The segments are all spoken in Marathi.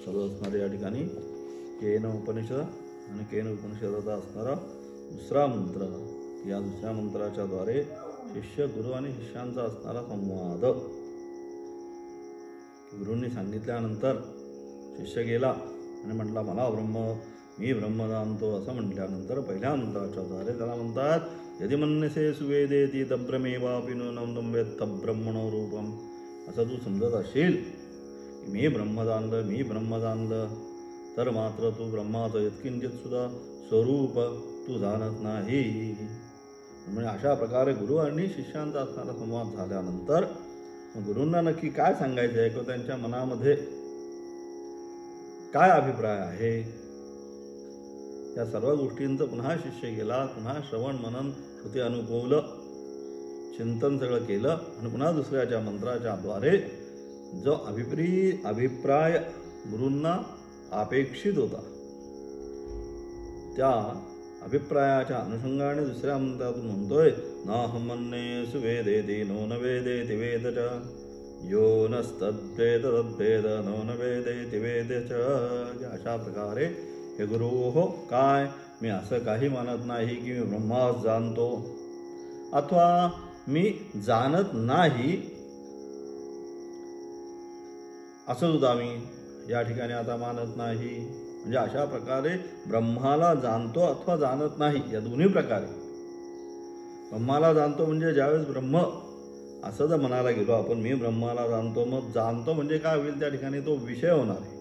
चालू असणारे या ठिकाणी केन उपनिषद आणि केन उपनिषदाचा असणारा दुसरा मंत्र. या दुसऱ्या मंत्राच्या द्वारे शिष्य गुरु आणि शिष्यांचा असणारा संवाद. गुरूंनी सांगितल्यानंतर शिष्य गेला आणि म्हटला मला मी ब्रह्म जाणतो असं म्हटल्यानंतर पहिल्या मंत्राच्या द्वारे त्याला म्हणतात यदि मन्यसे सुवेदेति तब्रमेवापि नूनं वेत्त ब्रह्मणो रूपम. असं तू समजत असशील की मी ब्रह्म जाणलं तर मात्र तू ब्रह्माचं यत्किंचित सुद्धा स्वरूप तू जाणत नाही. म्हणजे अशा प्रकारे गुरु आणि शिष्यांचा असणारा संवाद झाल्यानंतर गुरूंना नक्की काय सांगायचं आहे किंवा त्यांच्या मनामध्ये काय अभिप्राय आहे या सर्व गोष्टींचं पुन्हा शिष्य गेला, पुन्हा श्रवण मनन श्रुती अनुकूल चिंतन सगळं केलं आणि पुन्हा दुसऱ्याच्या मंत्राच्या द्वारे जो अभिप्राय गुरूंना अपेक्षित होता त्या अभिप्रायाच्या अनुषंगाने दुसऱ्या मंत्रातून म्हणतोय नाहं मन्ये सुवेदेति नो न वेदेति वेद च यो नस्तद्वेद तद्वेद नो न वेदेति वेद च. अशा प्रकारे हे गुरु हो काय मी असं काही मानत नाही की मी ब्रह्मास जाणतो अथवा मी जाणत नाही असं सुद्धा मी या ठिकाणी आता मानत नाही. म्हणजे अशा प्रकारे ब्रह्माला जाणतो अथवा जाणत नाही या दोन्ही प्रकारे. ब्रह्माला जाणतो म्हणजे ज्यावेळेस ब्रह्म असं जर म्हणायला गेलो आपण मी ब्रह्माला जाणतो, मग जाणतो म्हणजे काय होईल त्या ठिकाणी तो विषय होणार आहे.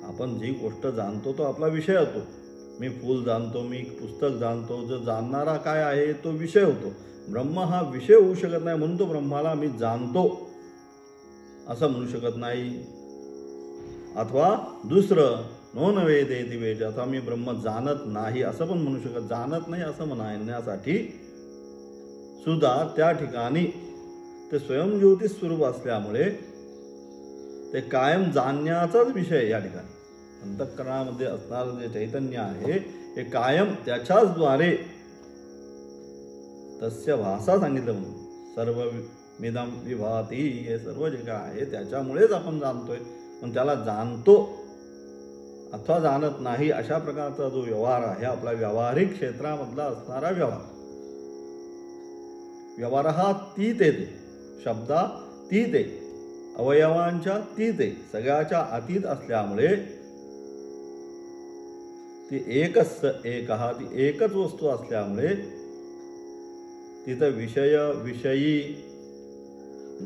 आपण जी गोष्ट जाणतो तो आपला विषय होतो. मी फूल जाणतो, मी पुस्तक जाणतो, जो जाणणारा काय आहे तो विषय होतो. ब्रह्म हा विषय होऊ शकत नाही म्हणून तो ब्रह्माला मी जाणतो असं म्हणू शकत नाही. अथवा दुसरं नो न वेदेति वेद अथवा मी ब्रह्म जाणत नाही असं पण म्हणू शकत. जाणत नाही असं म्हणण्यासाठी सुद्धा त्या ठिकाणी ते स्वयंज्योती स्वरूप असल्यामुळे ते कायम जाणण्याचाच विषय या ठिकाणी अंतःकरणामध्ये असणारं जे चैतन्य आहे हे कायम त्याच्याच द्वारे तस्य भाषा सांगितलं म्हणून सर्व मिदम विभाती. हे सर्व जे काय आहे त्याच्यामुळेच आपण जाणतोय. पण त्याला जाणतो अथवा जाणत नाही अशा प्रकारचा जो व्यवहार आहे आपला व्यावहारिक क्षेत्रामधला असणारा व्यवहार हा तीत येते, शब्दातीत आहे, अवयवांच्या तीत आहे, सगळ्याच्या अतीत असल्यामुळे ती एकच वस्तू असल्यामुळे तिथं विषयी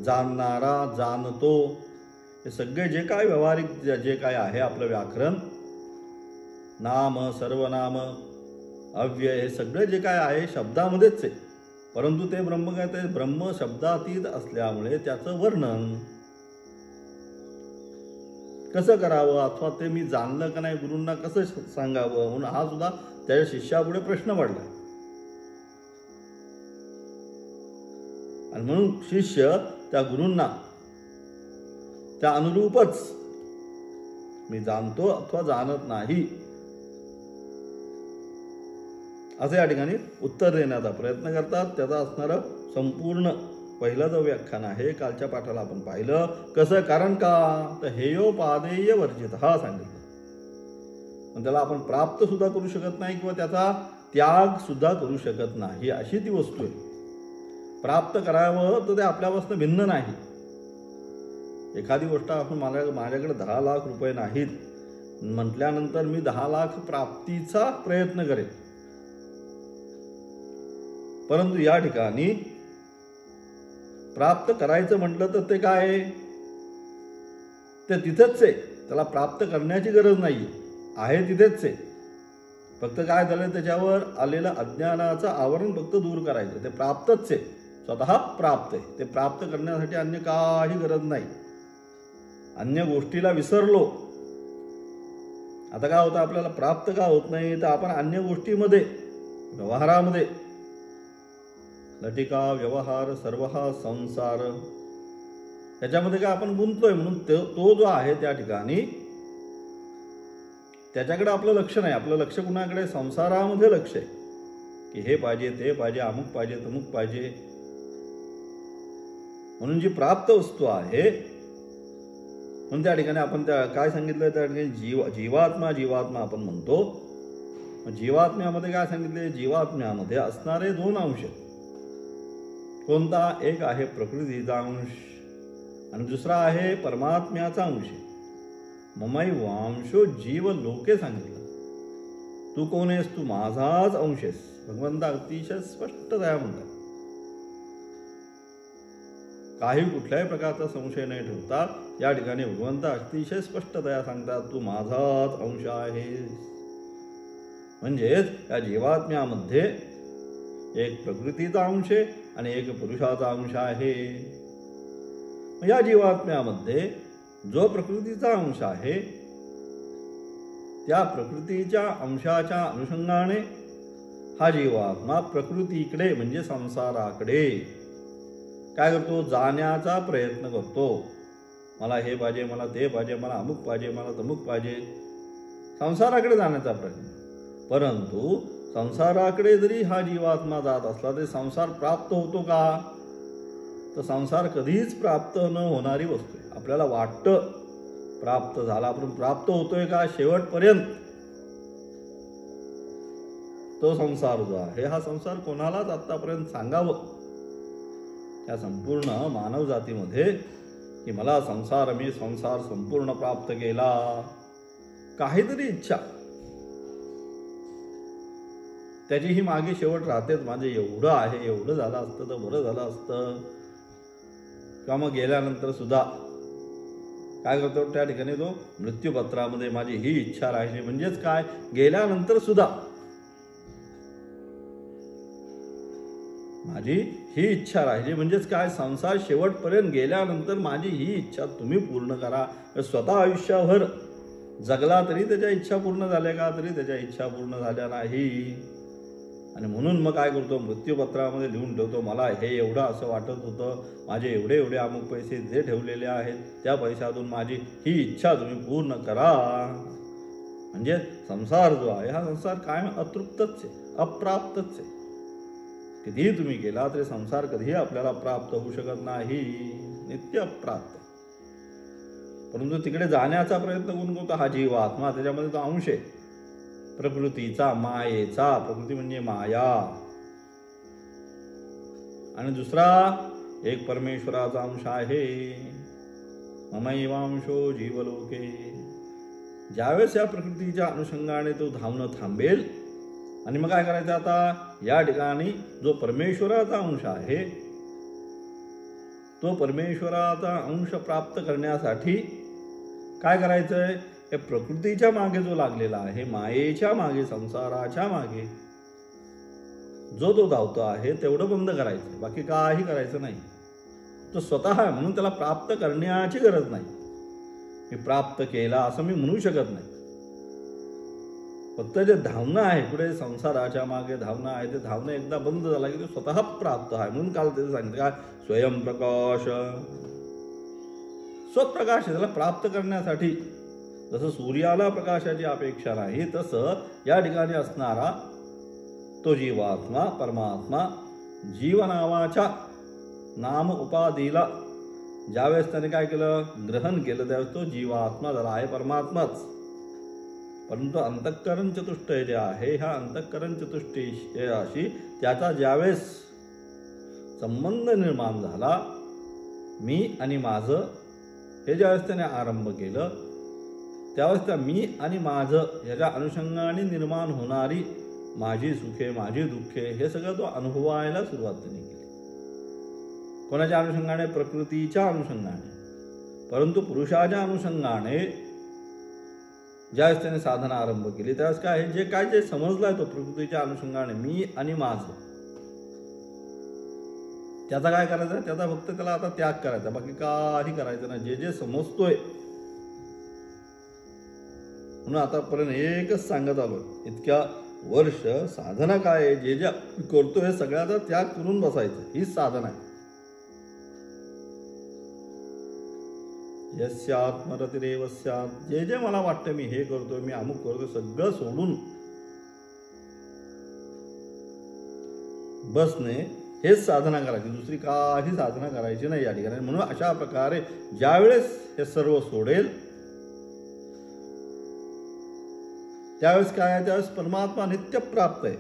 जाणणारा जाणतो हे सगळे जे काय व्यावहारिक जे काय आहे आपलं व्याकरण नाम सर्वनाम अव्यय हे सगळे जे काय आहे शब्दामध्येच आहे. परंतु ते ब्रह्म काय ते ब्रह्म शब्दातीत असल्यामुळे त्याचं वर्णन कसं करावं अथवा ते मी जाणलं का नाही गुरूंना कसं सांगावं म्हणून हा सुद्धा त्याच्या शिष्यापुढे प्रश्न पडला. आणि म्हणून शिष्य त्या गुरूंना त्या अनुरूपच मी जाणतो अथवा जाणत नाही असं या ठिकाणी उत्तर देण्याचा प्रयत्न करतात. त्याचा असणारं संपूर्ण पहिलं जो व्याख्यान आहे कालच्या पाठाला आपण पाहिलं. कसं कारण का तर हेयोपादेय वर्जित हा सांगितलं. पण त्याला आपण प्राप्त सुद्धा करू शकत नाही किंवा त्याचा त्याग सुद्धा करू शकत नाही अशी ती वस्तू आहे. प्राप्त करावं तर ते आपल्यापासून भिन्न नाही. एखादी गोष्ट आपण माझ्याकडे 10 लाख रुपये नाहीत म्हटल्यानंतर मी 10 लाख प्राप्तीचा प्रयत्न करेन. परंतु या ठिकाणी प्राप्त करायचं म्हटलं तर ते काय ते तिथेच आहे. त्याला प्राप्त करण्याची गरज नाही आहे तिथेच आहे. फक्त काय झालं त्याच्यावर आलेलं अज्ञानाचं आवरण फक्त दूर करायचं. ते प्राप्तच आहे, स्वतः प्राप्त आहे. ते प्राप्त करण्यासाठी अन्य काही गरज नाही. अन्य गोष्टीला विसरलो. आता काय होतं आपल्याला प्राप्त का होत नाही तर आपण अन्य गोष्टीमध्ये व्यवहारामध्ये लटिका व्यवहार सर्व हा संसार त्याच्यामध्ये काय आपण गुंतलोय म्हणून तो जो आहे त्या ठिकाणी त्याच्याकडे आपलं लक्ष नाही. आपलं लक्ष कुणाकडे संसारामध्ये लक्ष आहे की हे पाहिजे ते पाहिजे अमुक पाहिजे तमुक पाहिजे. म्हणून जी प्राप्त वस्तू आहे म्हणून त्या ठिकाणी आपण काय सांगितलं, त्या ठिकाणी जीवात्मा जीवात्मा आपण म्हणतो. जीवात्म्यामध्ये काय सांगितले, जीवात्म्यामध्ये असणारे 2 अंश. कोणता? एक आहे प्रकृतीचा अंश आणि दुसरा आहे परमात्म्याचा अंश. ममैवांशो जीव लोके सांगितलं. तू कोण आहेस? तू माझाच अंश आहेस. भगवंत अतिशय स्पष्टतया म्हणतात. काही कुठल्याही प्रकारचा संशय न ठेवता या ठिकाणी भगवंत अतिशय स्पष्टतया सांगतात, तू माझाच अंश आहेस. म्हणजेच या जीवात्म्यामध्ये एक प्रकृतीचा अंश आणि एक पुरुषाचा अंश आहे. या जीवात्म्यामध्ये जो प्रकृतीचा अंश आहे त्या प्रकृतीच्या अंशाच्या अनुषंगाने हा जीवात्मा प्रकृतीकडे म्हणजे संसाराकडे काय करतो, जाण्याचा प्रयत्न करतो. मला हे पाहिजे, मला ते पाहिजे, मला अमुक पाहिजे, मला तमुक पाहिजे, संसाराकडे जाण्याचा प्रयत्न. परंतु संसाराकडे जरी हा जीवात्मा जात असला तरी संसार प्राप्त होतो का? तर संसार कधीच प्राप्त न होणारी वस्तू आहे. आपल्याला वाटतं प्राप्त झाला, पण प्राप्त होतोय का शेवटपर्यंत? तो संसार जो आहे हा संसार कोणालाच आतापर्यंत सांगावं त्या संपूर्ण मानव जातीमध्ये की मला मी संसार संपूर्ण प्राप्त केला, काहीतरी इच्छा त्याची ही मागे शेवट राहतेच. माझे एवढं आहे, एवढं झालं असतं तर बरं झालं असतं. किंवा मग गेल्यानंतर सुद्धा काय करतो, त्या ठिकाणी तो मृत्यूपत्रामध्ये माझी ही इच्छा राहिली. म्हणजेच काय, गेल्यानंतर सुद्धा माझी ही इच्छा राहिली. म्हणजेच काय, संसार शेवटपर्यंत गेल्यानंतर माझी ही इच्छा तुम्ही पूर्ण करा. स्वतः आयुष्याभर जगला तरी त्याच्या इच्छा पूर्ण झाल्या का? तरी त्याच्या इच्छा पूर्ण झाल्या नाही. आणि म्हणून मग काय करतो, मृत्यूपत्रामध्ये लिहून ठेवतो, मला हे एवढं असं वाटत होतं, माझे एवढे एवढे अमुक पैसे जे ठेवलेले आहेत त्या पैशातून माझी ही इच्छा तुम्ही पूर्ण करा. म्हणजे संसार जो आहे हा संसार कायम अतृप्तच आहे, अप्राप्तच आहे. कितीही तुम्ही केला तरी संसार कधीही आपल्याला प्राप्त होऊ शकत नाही, नित्य अप्राप्त. परंतु तिकडे जाण्याचा प्रयत्न कोण करतो? हा जीवात्मा. त्याच्यामध्ये तो अंश आहे प्रकृतीचा, मायेचा. प्रकृती म्हणजे माया. आणि दुसरा एक परमेश्वराचा अंश आहे, ममैवांशो जीवलोके. ज्यावेळेस या प्रकृतीच्या अनुषंगाने तो धावणं थांबेल आणि मग काय करायचं, आता या ठिकाणी जो परमेश्वराचा अंश आहे तो परमेश्वराचा अंश प्राप्त करण्यासाठी काय करायचंय, या प्रकृतीच्या मागे जो लागलेला आहे, मायेच्या मागे, संसाराच्या मागे जो तो धावतो आहे तेवढं बंद करायचं, बाकी काही करायचं नाही. तो स्वतः आहे म्हणून त्याला प्राप्त करण्याची गरज नाही. मी प्राप्त केला असं मी म्हणू शकत नाही. फक्त जे धावणं आहे पुढे संसाराच्या मागे धावणं आहे, ते धावणं एकदा बंद झाला की तो स्वतः प्राप्त आहे. म्हणून काल त्याचं सांगितलं काय, स्वयंप्रकाश, स्वप्रकाश. त्याला प्राप्त करण्यासाठी जसं सूर्याला प्रकाशाची अपेक्षा नाही, तसं या ठिकाणी असणारा तो जीवात्मा, परमात्मा, जीव नावाच्या नाम उपाधीला ज्यावेळेस त्याने काय केलं, ग्रहण केलं, त्यावेळेस तो जीवात्मा झाला आहे, परमात्माच. परंतु अंतःकरण चतुष्टय जे आहे, ह्या अंतःकरण चतुष्टयाशी त्याचा ज्यावेळेस संबंध निर्माण झाला, मी आणि माझं हे ज्यावेळेस त्याने आरंभ केलं, त्यावेळेस त्या मी आणि माझं ह्याच्या अनुषंगाने निर्माण होणारी माझी सुखे, माझी दुःखे, हे सगळं तो अनुभवायला सुरुवात त्यांनी केली. कोणाच्या अनुषंगाने? प्रकृतीच्या अनुषंगाने. परंतु पुरुषाच्या अनुषंगाने ज्यावेळेस त्याने साधना आरंभ केली, त्यावेळेस काय आहे, जे समजलाय तो प्रकृतीच्या अनुषंगाने मी आणि माझं, त्याचा काय करायचं, त्याचा फक्त त्याला आता त्याग करायचा, बाकी काही करायचं नाही. जे समजतोय, म्हणून आतापर्यंत एकच सांगत आलो, इतक्या वर्ष साधना काय आहे, जे करतोय सगळ्याचा त्याग करून बसायचं, हीच साधना आहे. यस्यात्मरतिरेव स्यात्, जे मला वाटतं मी हे करतोय, मी अमुक करतोय, सगळं सोडून बसणे हेच साधना करायची, दुसरी काही साधना करायची नाही या ठिकाणी. म्हणून अशा प्रकारे ज्यावेळेस हे सर्व सोडेल त्यावेळेस काय आहे, त्यावेळेस परमात्मा नित्य प्राप्त आहे.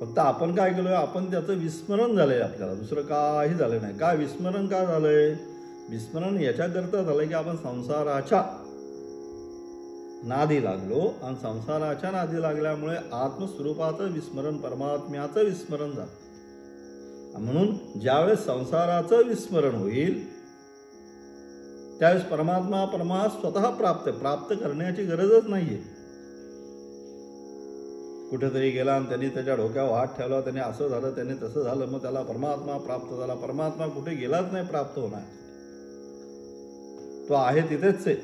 फक्त आपण काय केलोय, आपण त्याचं विस्मरण झालंय, आपल्याला दुसरं काही झालं नाही. काय विस्मरण का झालंय? विस्मरण याच्याकरता झालंय की आपण संसाराच्या नादी लागलो, आणि संसाराच्या नादी लागल्यामुळे आत्मस्वरूपाचं विस्मरण, परमात्म्याचं विस्मरण झालं. म्हणून ज्यावेळेस संसाराचं विस्मरण होईल त्यावेळेस परमात्मा स्वतः प्राप्त करण्याची गरजच नाहीये. कुठेतरी गेला आणि त्यांनी त्याच्या डोक्यावर हात ठेवला, त्याने असं झालं, त्याने तसं झालं, मग त्याला परमात्मा प्राप्त झाला. परमात्मा कुठे गेलाच नाही प्राप्त होणार, तो आहे तिथेच आहे.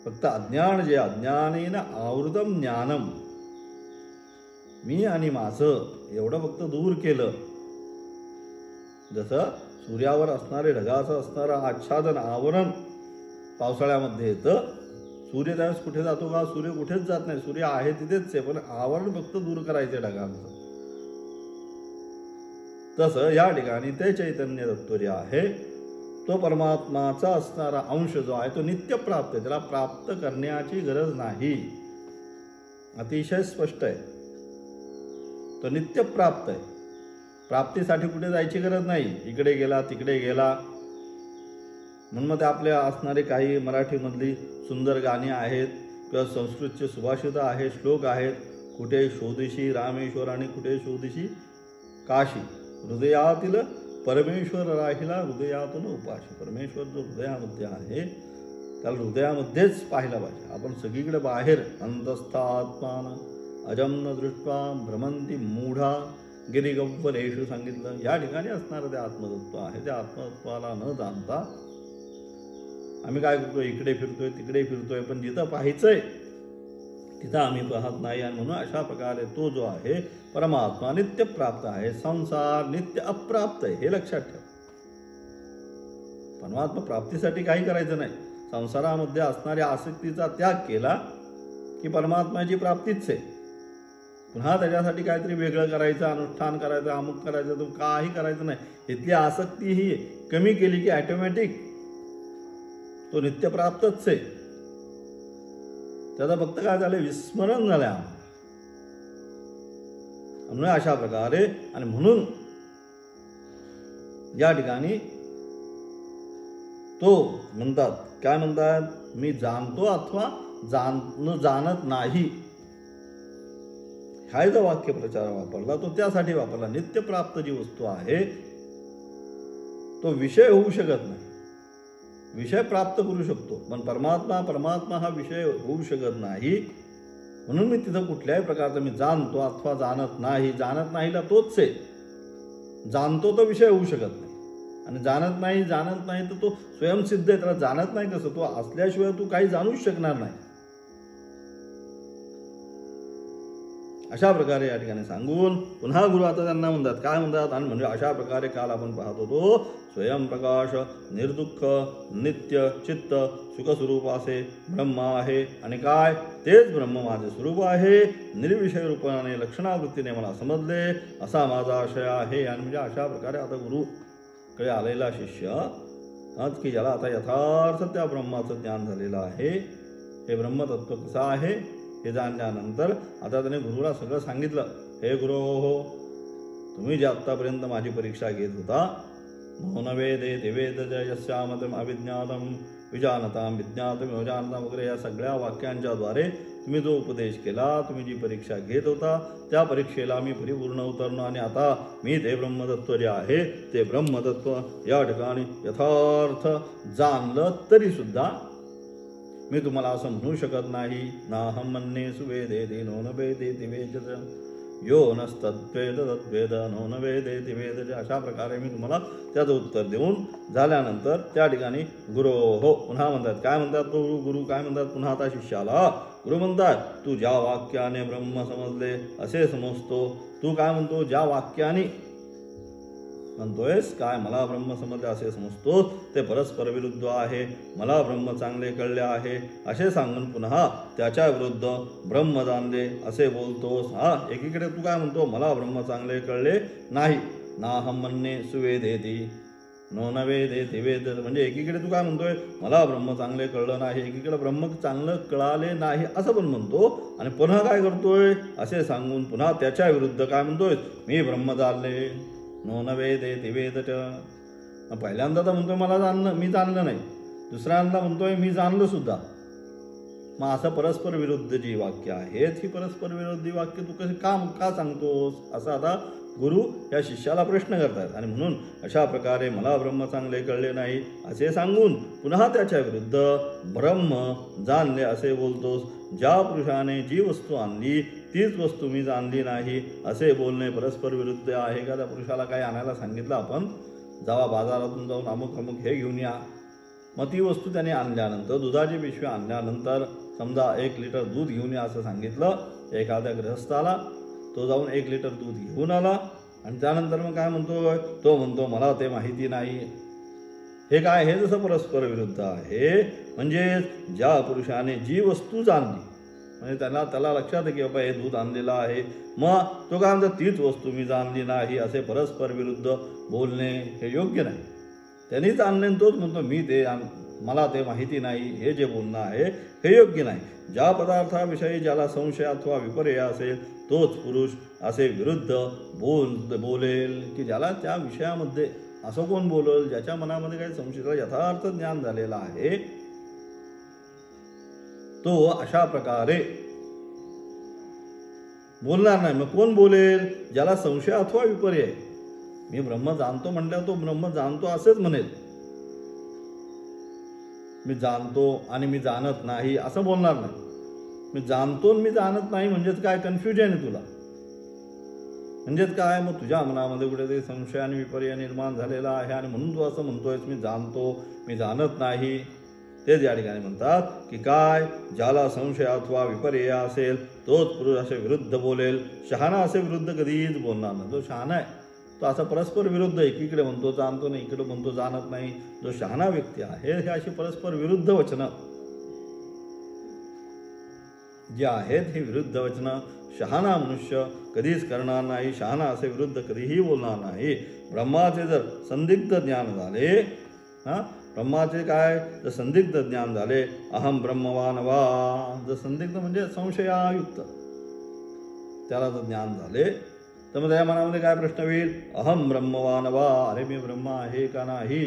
फक्त अज्ञान, जे अज्ञानेन आवृतम ज्ञानम, मी आणि माझं एवढं फक्त दूर केलं. जसं सूर्यावर असणारे ढगाचं असणारं आच्छादन, आवरण पावसाळ्यामध्ये येतं. सूर्य त्यावेळेस कुठे जातो का? सूर्य कुठेच जात नाही, सूर्य आहे तिथेच आहे, पण आवरण फक्त दूर करायचे ढगांचं. तसं या ठिकाणी ते चैतन्य तत्त्व आहे, तो परमात्माचा असणारा अंश जो आहे तो नित्य प्राप्त आहे, त्याला प्राप्त करण्याची गरज नाही. अतिशय स्पष्ट आहे, तो नित्य प्राप्त आहे. प्राप्तीसाठी कुठे जायची गरज नाही, इकडे गेला तिकडे गेला. म्हणून मग ते आपल्या असणारे काही मराठीमधली सुंदर गाणी आहेत किंवा संस्कृतचे सुभाषित आहेत, श्लोक आहेत. कुठे शोधिशी रामेश्वर आणि कुठे शोधिशी काशी, हृदयातील परमेश्वर राहिला हृदयातून उपाशी. परमेश्वर जो हृदयामध्ये आहे त्याला हृदयामध्येच पाहिला पाहिजे. आपण सगळीकडे बाहेर अंतस्थात्मान अजम न दृष्ट्वा भ्रमंती मूढा गिरिगव्वलेषु सांगितलं. या ठिकाणी असणारं ते आत्मतत्व आहे. त्या आत्मतत्वाला न जाणता आम्ही काय करतोय, इकडे फिरतोय तिकडे फिरतोय, पण जिथं पाहायचंय तिथं आम्ही पाहत नाही. आणि म्हणून अशा प्रकारे तो जो आहे परमात्मा नित्य प्राप्त आहे, संसार नित्य अप्राप्त आहे, हे लक्षात ठेव. परमात्मा प्राप्तीसाठी काही करायचं नाही. संसारामध्ये असणाऱ्या आसक्तीचा त्याग केला की परमात्म्याची प्राप्तीच आहे. पुन्हा त्याच्यासाठी काहीतरी वेगळं करायचं, अनुष्ठान करायचं, अमुक करायचं, तो काही करायचं नाही. इथली आसक्ती ही कमी केली की ऑटोमॅटिक तो नित्य प्राप्तच आहे. त्याचा फक्त काय झालं, विस्मरण झालं. म्हणून अशा प्रकारे, आणि म्हणून या ठिकाणी तो म्हणतात, काय म्हणतात, मी जाणतो अथवा जाणत नाही. हा जो वाक्य प्रचार वापरला तो त्यासाठी वापरला. नित्य प्राप्त जी वस्तू आहे तो विषय होऊ शकत नाही, विषय प्राप्त करू शकतो, पण परमात्मा हा विषय होऊ शकत नाही. म्हणून मी तिथं कुठल्याही प्रकारचं मी जाणतो अथवा जाणत नाहीला तोच आहे. जाणतो तो विषय होऊ शकत नाही, आणि जाणत नाही तर तो स्वयंसिद्ध आहे. त्याला जाणत नाही कसं, तो असल्याशिवाय तू काही जाणूच शकणार नाही. अशा प्रकारे या ठिकाणी सांगून पुन्हा गुरु आता त्यांना म्हणतात, काय म्हणतात, आणि म्हणजे अशा प्रकारे काल आपण पाहत होतो, स्वयंप्रकाश निर्दुःख नित्य चित्त सुखस्वरूप असे ब्रह्म आहे. आणि काय, तेच ब्रह्म माझे स्वरूप आहे, निर्विषय रूपाने लक्षणावृत्तीने मला समजले, असा माझा आशय आहे. आणि म्हणजे अशा प्रकारे आता गुरुकडे आलेला शिष्य की ज्याला आता यथार्थ त्या ब्रह्माचं ज्ञान झालेलं आहे, हे ब्रह्मतत्व कसं आहे हे जाणल्यानंतर आता त्याने गुरुला सगळं सांगितलं. हे गुरु हो, तुम्ही जे आत्तापर्यंत माझी परीक्षा घेत होता, न वेदे दिवेद यस्यामतम अविज्ञातम विजानताम विज्ञातम विजानताम वगैरे या सगळ्या वाक्यांच्या द्वारे तुम्ही जो उपदेश केला, तुम्ही जी परीक्षा घेत होता त्या परीक्षेला मी परिपूर्ण उतरलो. आणि आता मी ते ब्रह्मतत्व जे आहे ते ब्रह्मतत्व या ठिकाणी यथार्थ जाणलं तरी सुद्धा मी तुम्हाला असं म्हणू शकत नाही, नाहम मन्ये सुवेदेति नो न वेदेति वेदज यो नस्तद्वेद तद्वेद नो न वेदेति वेदज. अशा प्रकारे मी तुम्हाला त्याचं उत्तर देऊन झाल्यानंतर त्या ठिकाणी गुरु हो पुन्हा म्हणतात, काय म्हणतात तो गुरु काय म्हणतात पुन्हा आता शिष्याला. गुरु म्हणतात, तू ज्या वाक्याने ब्रह्म समजले असे समजतो. तू काय म्हणतो, ज्या वाक्याने म्हणतोयस काय मला ब्रह्म समजले असे समजतो ते परस्पर विरुद्ध आहे. मला ब्रह्म चांगले कळले आहे असे सांगून पुन्हा त्याच्या विरुद्ध ब्रह्म जाणले असे बोलतोस. एकीकडे तू काय म्हणतो मला ब्रह्म चांगले कळले नाही, नाहम म्हणणे सुवेदेती नो नवेदेती वेद, म्हणजे एकीकडे तू काय म्हणतोय मला ब्रह्म चांगले कळलं नाही, एकीकडे ब्रह्म चांगलं कळाले नाही असं पण म्हणतो आणि पुन्हा काय करतोय असे सांगून पुन्हा त्याच्या विरुद्ध काय म्हणतोय मी ब्रह्म जाणले नो नवेदेती वेद. पहिल्यांदा तर म्हणतोय मला जाणलं मी जाणलं नाही, दुसऱ्यांदा म्हणतोय मी जाणलं सुद्धा. मग असं परस्पर विरुद्ध जी वाक्य आहेत ही परस्पर विरोधी वाक्य तू कशी का सांगतोस असं आता गुरु या शिष्याला प्रश्न करतात. आणि म्हणून अशा प्रकारे मला ब्रह्म चांगले कळले नाही असे सांगून पुन्हा त्याच्या विरुद्ध ब्रह्म जाणले असे बोलतोस. ज्या पुरुषाने जी वस्तू आणली तीच वस्तू मी जाणली नाही असे बोलणे परस्पर विरुद्ध आहे का? त्या पुरुषाला काही आणायला सांगितलं आपण, जावा बाजारातून जाऊन अमुक अमुक हे घेऊन या. मग ती वस्तू त्याने आणल्यानंतर दुधाची पिशवी आणल्यानंतर समजा 1 लिटर दूध घेऊन या असं सांगितलं एखाद्या गृहस्थाला, तो जाऊन 1 लिटर दूध घेऊन आला आणि त्यानंतर मग काय म्हणतो तो म्हणतो मला ते माहिती नाही. हे काय हे जसं परस्पर विरुद्ध आहे. म्हणजे ज्या पुरुषाने जी वस्तू जाणली म्हणजे त्याला लक्षात आहे की बाबा हे दूध आणलेलं आहे, मग तो काय म्हणतो तीच वस्तू मी जाणली नाही असे परस्पर विरुद्ध बोलणे हे योग्य नाही. त्यांनीच आणले तोच म्हणतो मी ते मला ते माहिती नाही, हे जे बोलणं आहे हे योग्य नाही. ज्या पदार्थाविषयी ज्याला संशय अथवा विपर्य असेल तोच पुरुष असे विरुद्ध बोलेल की ज्याला त्या विषयामध्ये असं कोण बोलेल ज्याच्या मनामध्ये काही संशयाला यथार्थ ज्ञान झालेलं आहे, तो अशा प्रकारे बोलणार नाही. मग कोण बोलेल ज्याला संशय अथवा विपर्य आहे. मी ब्रह्म जाणतो म्हटल्यावर तो ब्रह्म जाणतो असेच म्हणेल, मी जाणतो आणि मी जाणत नाही असं बोलणार नाही. मी जाणतो मी जाणत नाही म्हणजेच काय कन्फ्युजन आहे तुला, म्हणजेच काय मग तुझ्या मनामध्ये कुठेतरी संशय आणि विपर्य निर्माण झालेला आहे आणि म्हणून तू असं म्हणतोयस मी जाणतो मी जाणत नाही. तेच या ठिकाणी म्हणतात की काय ज्याला संशय अथवा विपर्य असेल तोच पुरुष असे विरुद्ध बोलेल. शहाणा असे विरुद्ध कधीच बोलणार नाही. जो शहाणा आहे तो असा परस्पर विरुद्ध एकीकडे म्हणतो जाणतो नाही, इकडे म्हणतो जाणत नाही. जो शहाणा व्यक्ती आहे हे अशी परस्पर विरुद्ध वचनं जी आहेत ही विरुद्ध वचनं शहाणा मनुष्य कधीच करणार नाही. शहाणा असे विरुद्ध कधीही बोलणार नाही. ब्रह्माचे जर संदिग्ध ज्ञान झाले, ब्रह्माचे काय जर संदिग्ध ज्ञान झाले अहम ब्रह्मवान वा, जर संदिग्ध म्हणजे संशयायुक्त त्याला जर ज्ञान झाले तर मग त्या मनामध्ये काय प्रश्न होईल अहम ब्रह्मवान वा, अरे मी ब्रह्म आहे का नाही.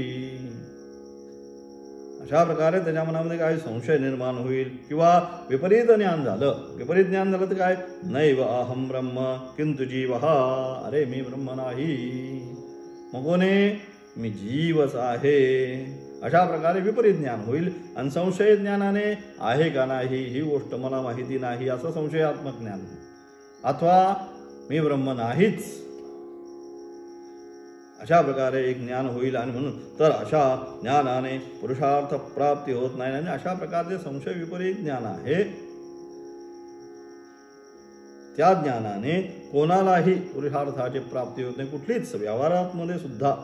अशा प्रकारे त्याच्या मनामध्ये काय संशय निर्माण होईल किंवा विपरीत ज्ञान झालं. विपरीत ज्ञान झालं तर काय नैव अहम ब्रह्म किंतु जीव, अरे मी ब्रह्म नाही मग कोणे मी जीवच आहे. अशा प्रकारे विपरीत ज्ञान होईल. आणि संशय ज्ञानाने आहे का नाही ही गोष्ट मला माहिती नाही असं संशयात्मक ज्ञान, अथवा मी ब्रह्म नाहीच अशा प्रकारे एक ज्ञान होईल. आणि म्हणून तर अशा ज्ञानाने पुरुषार्थ प्राप्ती होत नाही. आणि अशा प्रकारचे संशय विपरीत ज्ञान आहे त्या ज्ञानाने कोणालाही पुरुषार्थाची प्राप्ती होत नाही. कुठलीच व्यवहारामध्ये सुद्धा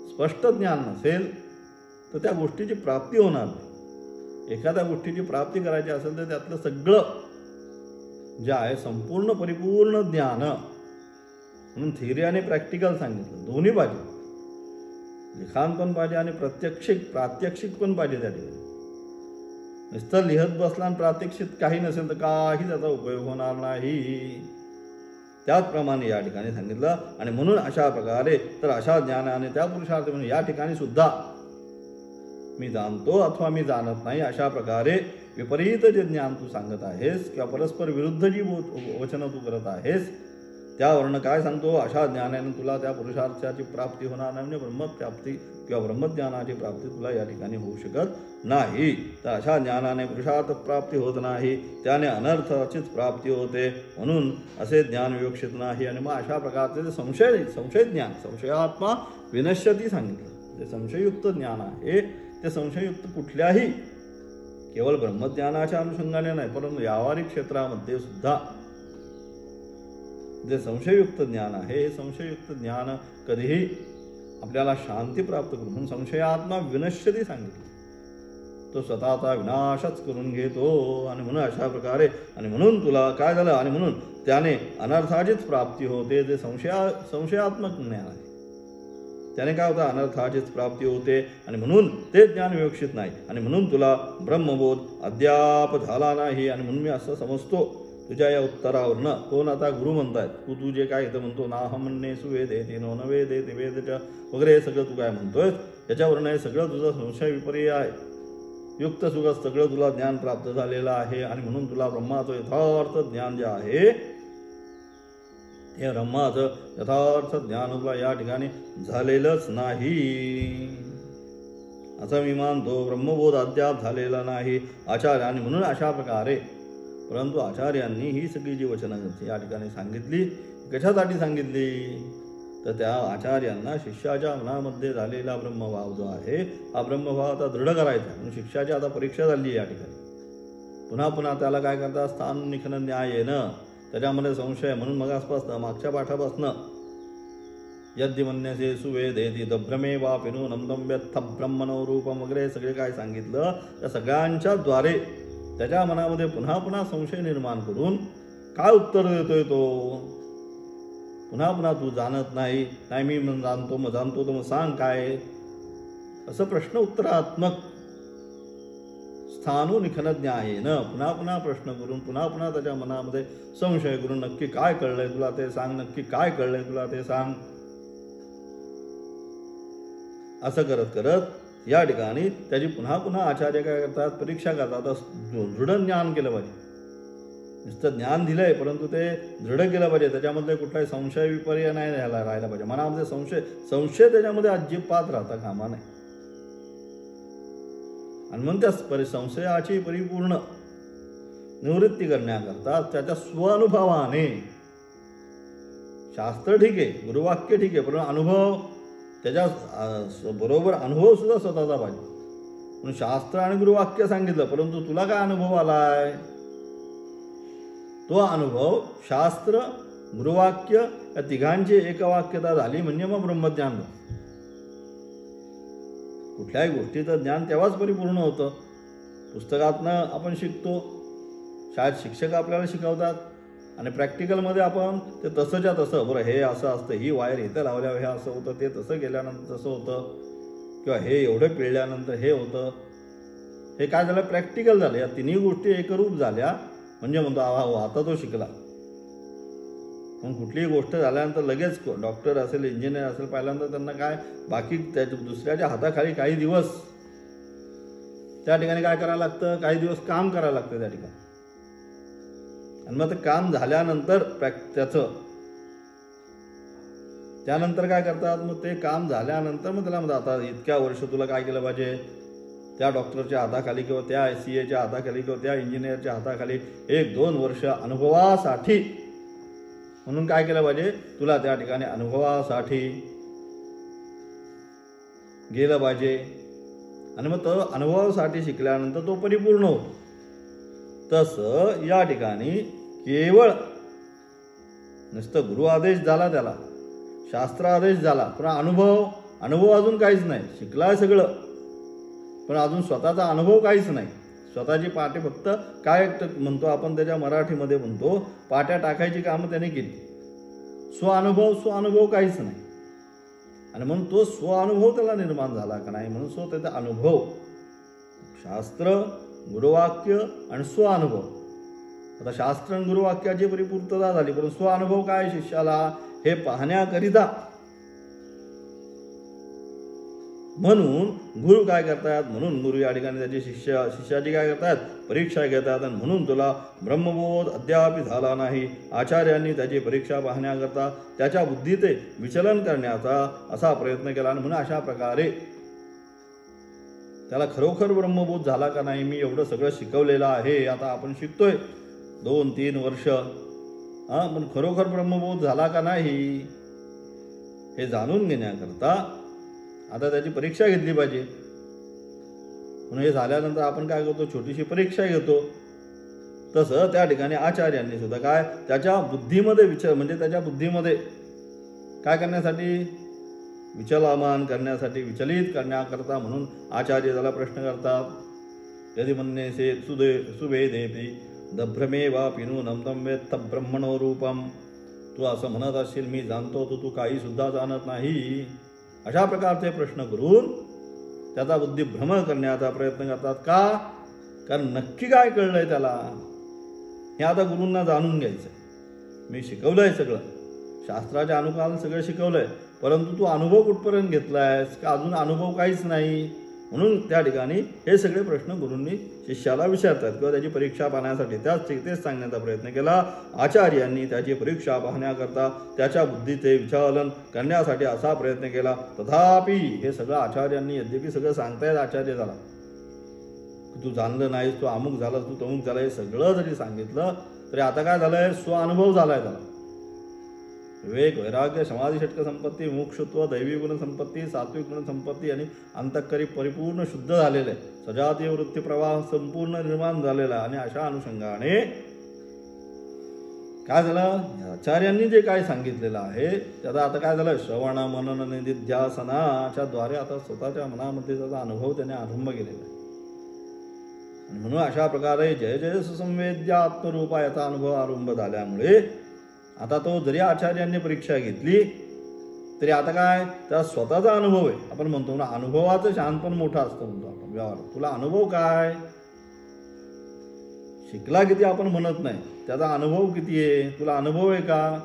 स्पष्ट ज्ञान नसेल तर त्या गोष्टीची प्राप्ती होणार नाही. एखाद्या गोष्टीची प्राप्ती करायची असेल तर त्यातलं सगळं जे आहे संपूर्ण परिपूर्ण ज्ञान, म्हणून थिअरी आणि प्रॅक्टिकल सांगितलं दोन्ही पाहिजे. लिखाण पण पाहिजे आणि प्रात्यक्षिक पण पाहिजे. त्या ठिकाणी नुसतं लिहत बसला आणि प्रात्यक्षिक काही नसेल तर काही त्याचा उपयोग होणार नाही. त्याचप्रमाणे या ठिकाणी सांगितलं. आणि म्हणून अशा प्रकारे तर अशा ज्ञानाने त्या पुरुषार्थ म्हणून या ठिकाणी सुद्धा मी जाणतो अथवा मी जाणत नाही अशा प्रकारे विपरीत जे ज्ञान तू सांगत आहेस किंवा परस्पर विरुद्ध जी वचनं तू करत आहेस त्यावरनं काय सांगतो अशा ज्ञानाने तुला त्या पुरुषार्थाची प्राप्ती होणार नाही. म्हणजे ब्रह्मप्राप्ती किंवा ब्रह्मज्ञानाची प्राप्ती तुला या ठिकाणी होऊ शकत नाही. तर अशा ज्ञानाने पुरुषार्थ प्राप्ती होत नाही, त्याने अनर्थाचीच प्राप्ती होते. म्हणून असे ज्ञान विवक्षित नाही. आणि मग अशा प्रकारचे जे संशय ज्ञान संशयात्मा विनश्यती सांगितलं. जे संशयुक्त ज्ञान आहे ते संशयुक्त कुठल्याही केवळ ब्रह्मज्ञानाच्या अनुषंगाने नाही परंतु व्यावहारिक क्षेत्रामध्ये सुद्धा जे संशययुक्त ज्ञान आहे हे संशययुक्त ज्ञान कधीही आपल्याला शांती प्राप्त करून, म्हणून संशयात्मा विनश्यती सांगितली, तो स्वतःचा विनाशच करून घेतो. आणि म्हणून अशा प्रकारे, आणि म्हणून तुला काय झालं, आणि म्हणून त्याने अनर्थाचीच प्राप्ती होते. जे संशयात्मक ज्ञान आहे त्याने काय होतं, अनर्थाचीच प्राप्ती होते. आणि म्हणून ते ज्ञान विवक्षित नाही. आणि म्हणून तुला ब्रह्मबोध अद्याप झाला नाही. आणि म्हणून मी असं समजतो तुझ्या या उत्तरावरनं, कोण आता गुरु म्हणतायत, तू जे काय इथं म्हणतो नाहमन्ये सुवेदेति नो न वेदेति वेदच्या वगैरे, हे सगळं तू काय म्हणतोयस याच्यावरनं हे सगळं तुझं संशय विपर्य आहे. युक्त सुख सगळं तुला ज्ञान प्राप्त झालेलं आहे. आणि म्हणून तुला ब्रह्माचं यथार्थ ज्ञान जे आहे हे ब्रह्माचं यथार्थ ज्ञान तुला या ठिकाणी झालेलंच नाही असं मी मानतो. ब्रह्मबोध अद्याप झालेला नाही आचार्यांनी. म्हणून अशा प्रकारे, परंतु आचार्यांनी ही सगळी जी वचनं या ठिकाणी सांगितली, कशासाठी सांगितली, तर त्या आचार्यांना शिष्याच्या मनामध्ये झालेला ब्रह्मभाव जो आहे हा ब्रह्मभाव आता दृढ करायचा. म्हणून शिष्याची आता परीक्षा झाली आहे या ठिकाणी. पुन्हा पुन्हा त्याला काय करतात, स्थान निखन न्याय येणं, त्याच्यामध्ये संशय. म्हणून मगासपासनं, मागच्या पाठापासनं यद्यमन्यसे सुवेदेति दभ्रमे वापिनो नमदम व्यत्थ ब्रह्मणो रूपम वगैरे सगळे काय सांगितलं, त्या सगळ्यांच्या द्वारे त्याच्या मनामध्ये पुन्हा पुन्हा संशय निर्माण करून काय उत्तर देतोय तो, पुन्हा पुन्हा तू जाणत नाही, नाही मी जाणतो, मग जाणतो तर मग सांग काय, असं प्रश्न उत्तरात्मक स्थानो निखन ज्ञायेनं पुन्हा पुन्हा प्रश्न करून, पुन्हा पुन्हा त्याच्या मनामध्ये संशय करून, नक्की काय कळलंय तुला ते सांग, नक्की काय कळलंय तुला ते सांग, असं करत करत या ठिकाणी त्याची पुन्हा पुन्हा आचार्य काय करतात, परीक्षा करतात. दृढ ज्ञान केलं पाहिजे. नुसतं ज्ञान दिलंय परंतु ते दृढ केलं पाहिजे. त्याच्यामध्ये कुठलाही संशय विपर्य नाही राहायला पाहिजे. मनामध्ये संशय त्याच्यामध्ये अजिबात राहता कामा नाही. आणि मग त्या संशयाची परिपूर्ण निवृत्ती करण्याकरता त्याच्या स्वानुभवाने, शास्त्र ठीक आहे, गुरुवाक्य ठीक आहे, परंतु अनुभव त्याच्या बरोबर अनुभव सुद्धा स्वतःचा पाहिजे. म्हणून शास्त्र आणि गुरुवाक्य सांगितलं, परंतु तुला काय अनुभव आलाय, तो अनुभव शास्त्र गुरुवाक्य या तिघांची एकवाक्यता झाली म्हणजे मग ब्रह्मज्ञान. कुठल्याही गोष्टीचं ज्ञान तेव्हाच परिपूर्ण होतं. पुस्तकातनं आपण शिकतो, शाळेत शिक्षक आपल्याला शिकवतात, आणि प्रॅक्टिकलमध्ये आपण ते तसंच्या तसं, बरं हे असं असतं, ही वायर इथं लावल्यावर हे असं होतं, ते तसं गेल्यानंतर तसं होतं, किंवा हे एवढं पिळल्यानंतर हे होतं. हे काय झालं, प्रॅक्टिकल झालं. या तिन्ही गोष्टी एकरूप झाल्या म्हणजे म्हणतो आता तो शिकला. मग कुठलीही गोष्ट झाल्यानंतर लगेच डॉक्टर असेल, इंजिनियर असेल, पहिल्यांदा त्यांना काय बाकी त्याच्या दुसऱ्याच्या हाताखाली काही दिवस त्या ठिकाणी काय करायला लागतं, काही दिवस काम करायला लागतं त्या ठिकाणी. आणि मग ते काम झाल्यानंतर त्यानंतर काय करतात, मग ते काम झाल्यानंतर मग त्याला म्हणतात आता इतक्या वर्ष तुला काय केलं पाहिजे, त्या डॉक्टरच्या हाताखाली किंवा त्या CAच्या हाताखाली किंवा त्या इंजिनियरच्या हाताखाली 1-2 वर्ष अनुभवासाठी म्हणून काय केलं पाहिजे, तुला त्या ठिकाणी अनुभवासाठी गेलं पाहिजे. आणि मग तो अनुभवासाठी शिकल्यानंतर तो परिपूर्ण होतो. तसं या ठिकाणी केवळ नुसतं गुरु आदेश झाला, त्याला शास्त्र आदेश झाला, पण अनुभव अजून काहीच नाही. शिकलाय सगळं पण अजून स्वतःचा अनुभव काहीच नाही. स्वतःची पाटे फक्त काय म्हणतो आपण त्याच्या मराठीमध्ये म्हणतो, पाट्या टाकायची कामं त्याने केली. स्वानुभव काहीच नाही. आणि म्हणून तो स्वानुभव त्याला निर्माण झाला का नाही, म्हणून त्याचा अनुभव, शास्त्र गुरुवाक्य आणि स्वानुभव. आता शास्त्र आणि गुरुवाक्याची परिपूर्तता झाली, पण स्वानुभव काय शिष्याला हे पाहण्याकरिता म्हणून गुरु काय करतात, म्हणून गुरु या ठिकाणी त्याची शिष्याची काय करतात, परीक्षा घेतात. आणि म्हणून तुला ब्रह्मबोध अद्याप झाला नाही. आचार्यांनी त्याची परीक्षा पाहण्याकरता त्याच्या बुद्धीचे विचलन करण्याचा असा प्रयत्न केला. आणि म्हणून अशा प्रकारे त्याला खरोखर ब्रह्मबोध झाला का नाही, मी एवढं सगळं शिकवलेलं आहे, आता आपण शिकतोय 2-3 वर्ष, पण खरोखर ब्रह्मबोध झाला का नाही हे जाणून घेण्याकरता आता त्याची परीक्षा घेतली पाहिजे. म्हणून हे झाल्यानंतर आपण काय करतो, छोटीशी परीक्षा घेतो. तसं त्या ठिकाणी आचार्यांनी सुद्धा काय त्याच्या बुद्धीमध्ये म्हणजे त्याच्या बुद्धीमध्ये काय करण्यासाठी, विचलमान करण्यासाठी, विचलित करण्याकरता म्हणून आचार्य त्याला प्रश्न करतात. यदि मन्येसे सुवेदेपि दभ्रमे वा पिनूनं तं वेत्त ब्रह्मणो रूपम. तू असं म्हणत असशील मी जाणतो, तू काही सुद्धा जाणत नाही. अशा प्रकारचे प्रश्न करून त्याचा बुद्धिभ्रम करण्याचा प्रयत्न करतात. का? कारण नक्की काय कळलंय त्याला हे आता गुरूंना जाणून घ्यायचं. मी शिकवलंय सगळं, शास्त्राच्या अनुकाल सगळं शिकवलंय, परंतु तू अनुभव कुठपर्यंत घेतलायस का? अजून अनुभव काहीच नाही. म्हणून त्या ठिकाणी हे सगळे प्रश्न गुरूंनी शिष्याला विचारतात किंवा त्याची परीक्षा पाहण्यासाठी तेच सांगण्याचा प्रयत्न केला. आचार्यांनी त्याची परीक्षा पाहण्याकरता त्याच्या बुद्धीचे विचालन करण्यासाठी असा प्रयत्न केला. तथापि हे सगळं आचार्यांनी यद्यपि सगळं सांगतायत आचार्य झाला, तू जाणलं नाहीस, तू अमुक झालास, तू तमुक झाला, हे सगळं जरी सांगितलं तरी आता काय झालंय, स्वानुभव झालाय त्याला. विवेक, वैराग्य, समाधी, षटक संपत्ती, मोक्षत्व, दैवी गुण संपत्ती, सात्विक गुण संपत्ती आणि अंतःकरी परिपूर्ण शुद्ध झालेलं आहे. सजातीय वृत्ती प्रवाह संपूर्ण निर्माण झालेला. आणि अशा अनुषंगाने काय झालं, आचार्यांनी जे काय सांगितलेलं आहे त्याचा आता काय झालं, श्रवण मनन निधिध्यासनाच्या द्वारे आता स्वतःच्या मनामध्ये त्याचा अनुभव त्याने आरंभ केलेला आहे. म्हणून अशा प्रकारे जय जय सुसंवेद्य आत्मरूपा याचा अनुभव आरंभ झाल्यामुळे आता तो जरी आचार्यांनी परीक्षा घेतली तरी आता काय त्या स्वतःचा अनुभव आहे. आपण म्हणतो ना, अनुभवाचं शहाणपण मोठं असतं म्हणतो आपण व्यवहार. तुला अनुभव काय, शिकला किती आपण म्हणत नाही, त्याचा अनुभव किती आहे, तुला अनुभव आहे का?